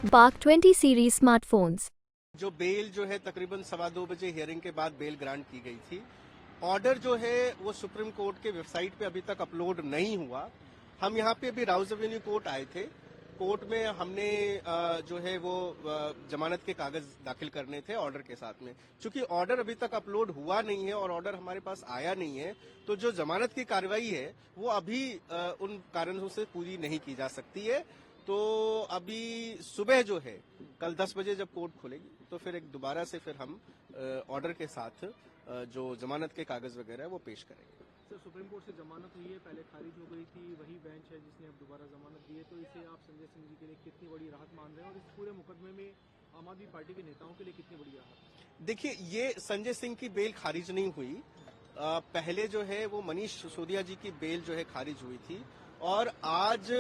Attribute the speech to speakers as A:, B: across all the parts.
A: Bark 20 series smartphones.
B: जो bell जो है तकरीबन 2:15 बजे हियरिंग के बाद बेल ग्रांट की गई थी। ऑर्डर जो है वो सुप्रीम कोर्ट के वेबसाइट पे अभी तक अपलोड नहीं हुआ। हम यहाँ पे अभी राउज एवेन्यू कोर्ट आए थे। कोर्ट में हमने जो है वो जमानत के कागज दाखिल करने थे ऑर्डर के साथ में। चूंकि ऑर्डर अभी तक अपलोड हुआ नहीं है और ऑर्डर हमारे पास आया नहीं है, तो जो जमानत की कार्रवाई है वो अभी उन कारणों से पूरी नहीं की जा सकती है। तो अभी सुबह जो है कल 10 बजे जब कोर्ट खुलेगी तो फिर एक दोबारा से फिर हम ऑर्डर के साथ जो जमानत के कागज वगैरह है वो पेश करेंगे।
C: सर, सुप्रीम कोर्ट से जमानत हुई है, पहले खारिज हो गई थी, वही बेंच है जिसने अब दोबारा जमानत दी है, तो इसे आप संजय सिंह जी के लिए कितनी बड़ी राहत मान रहे हैं और इस पूरे मुकदमे में आम आदमी पार्टी के नेताओं के लिए कितनी बड़ी राहत?
B: देखिए, ये संजय सिंह की बेल खारिज नहीं हुई। पहले जो है वो मनीष सिसोदिया जी की बेल जो है खारिज हुई थी और आज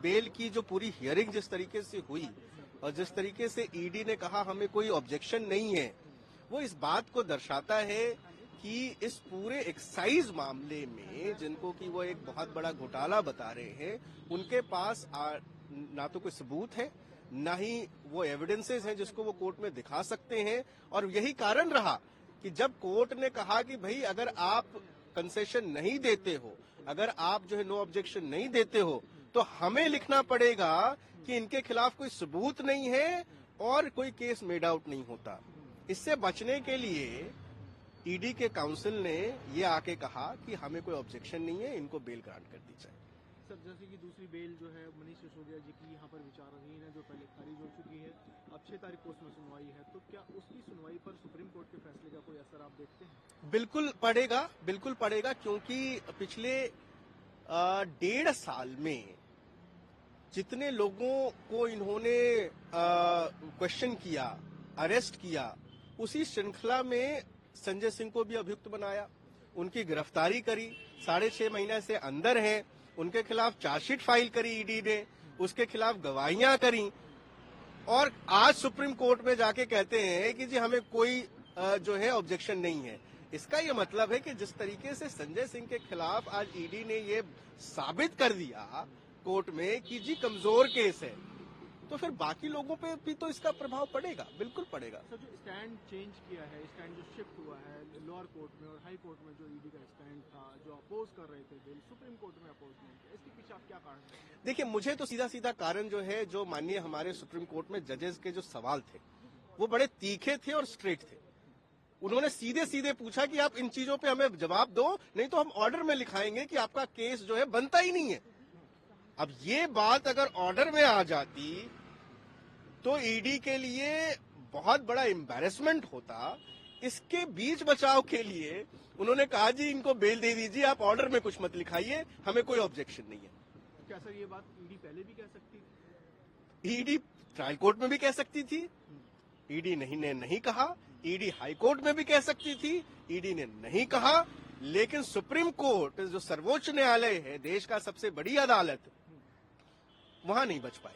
B: बेल की जो पूरी हियरिंग जिस तरीके से हुई और जिस तरीके से ईडी ने कहा हमें कोई ऑब्जेक्शन नहीं है, वो इस बात को दर्शाता है कि इस पूरे एक्साइज मामले में जिनको कि वो एक बहुत बड़ा घोटाला बता रहे हैं, उनके पास ना तो कोई सबूत है, ना ही वो एविडेंसेस हैं जिसको वो कोर्ट में दिखा सकते हैं। और यही कारण रहा कि जब कोर्ट ने कहा कि भाई अगर आप कंसेशन नहीं देते हो, अगर आप जो है नो ऑब्जेक्शन नहीं देते हो, तो हमें लिखना पड़ेगा कि इनके खिलाफ कोई सबूत नहीं है और कोई केस मेड आउट नहीं होता। इससे बचने के लिए ईडी के काउंसिल ने ये आके कहा कि हमें कोई ऑब्जेक्शन नहीं है, इनको बेल ग्रांट कर दी जाए।
C: सर, जैसे कि दूसरी बेल जो है मनीष सिसोदिया जी की यहाँ पर विचाराधीन है, जो पहले खारिज हो चुकी है, अब 6 तारीख को उसमें सुनवाई है, तो क्या उसकी सुनवाई पर सुप्रीम कोर्ट के फैसले का कोई असर आप देखते हैं?
B: बिल्कुल पड़ेगा, क्योंकि पिछले 1.5 साल में जितने लोगों को इन्होंने क्वेश्चन किया, अरेस्ट किया, उसी श्रृंखला में संजय सिंह को भी अभियुक्त बनाया, उनकी गिरफ्तारी करी, 6.5 महीने से अंदर हैं, उनके खिलाफ चार्जशीट फाइल करी ईडी ने, उसके खिलाफ गवाहियां करी और आज सुप्रीम कोर्ट में जाके कहते हैं कि जी हमें कोई जो है ऑब्जेक्शन नहीं है। इसका ये मतलब है कि जिस तरीके से संजय सिंह के खिलाफ आज ईडी ने ये साबित कर दिया कोर्ट में कि जी कमजोर केस है, तो फिर बाकी लोगों पे भी तो इसका प्रभाव पड़ेगा, बिल्कुल पड़ेगा।
C: सर, जो स्टैंड चेंज किया है, स्टैंड जो शिफ्ट हुआ है लोअर कोर्ट में और हाई कोर्ट में, जो ईडी का स्टैंड था, जो अपोज कर रहे थे बिल, सुप्रीम कोर्ट में अपोज नहीं किया, इसके पीछे आप क्या कारण है?
B: देखिए, मुझे तो सीधा सीधा कारण जो है, जो माननीय हमारे सुप्रीम कोर्ट में जजेस के जो सवाल थे वो बड़े तीखे थे और स्ट्रेट थे। उन्होंने सीधे सीधे पूछा कि आप इन चीजों पे हमें जवाब दो, नहीं तो हम ऑर्डर में लिखाएंगे कि आपका केस जो है बनता ही नहीं है। अब ये बात अगर ऑर्डर में आ जाती तो ईडी के लिए बहुत बड़ा एम्बैरेसमेंट होता। इसके बीच बचाव के लिए उन्होंने कहा जी इनको बेल दे दीजिए, आप ऑर्डर में कुछ मत लिखाइए, हमें कोई ऑब्जेक्शन नहीं है।
C: क्या सर ये बात ईडी पहले भी कह सकती थी?
B: ईडी ट्रायल कोर्ट में भी कह सकती थी, ईडी ने नहीं कहा। ईडी हाई कोर्ट में भी कह सकती थी, ईडी ने नहीं कहा। लेकिन सुप्रीम कोर्ट जो सर्वोच्च न्यायालय है, देश का सबसे बड़ी अदालत, वहां नहीं बच पाए।